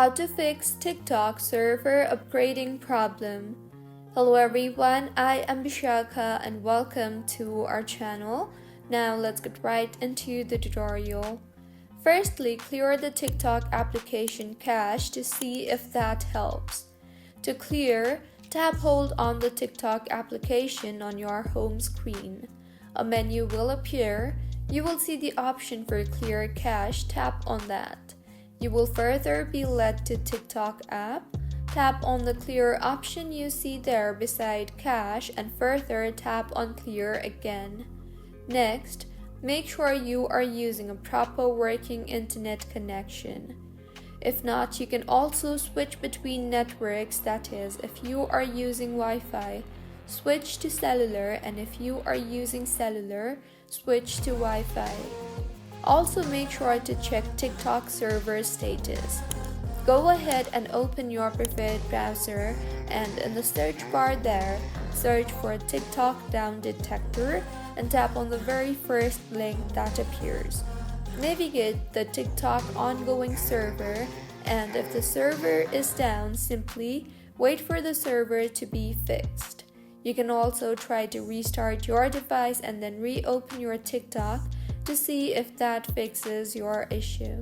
How to fix TikTok server upgrading problem. Hello everyone, I am Bishaka and welcome to our channel. Now let's get right into the tutorial. Firstly, clear the TikTok application cache to see if that helps. To clear, tap hold on the TikTok application on your home screen. A menu will appear. You will see the option for clear cache. Tap on that. You will further be led to TikTok app. Tap on the clear option you see there beside cache and further tap on clear again. Next, make sure you are using a proper working internet connection. If not, you can also switch between networks, that is, if you are using Wi-Fi, switch to cellular, and if you are using cellular, switch to Wi-Fi. Also make sure to check TikTok server status. Go ahead and open your preferred browser and in the search bar there, search for TikTok Down Detector and tap on the very first link that appears. Navigate the TikTok ongoing server, and if the server is down, simply wait for the server to be fixed. You can also try to restart your device and then reopen your TikTok to see if that fixes your issue.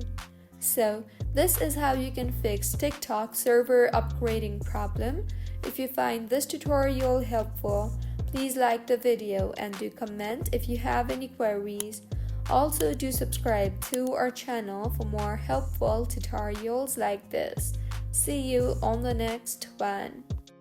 So, this is how you can fix TikTok server upgrading problem. If you find this tutorial helpful, please like the video and do comment if you have any queries. Also, do subscribe to our channel for more helpful tutorials like this. See you on the next one.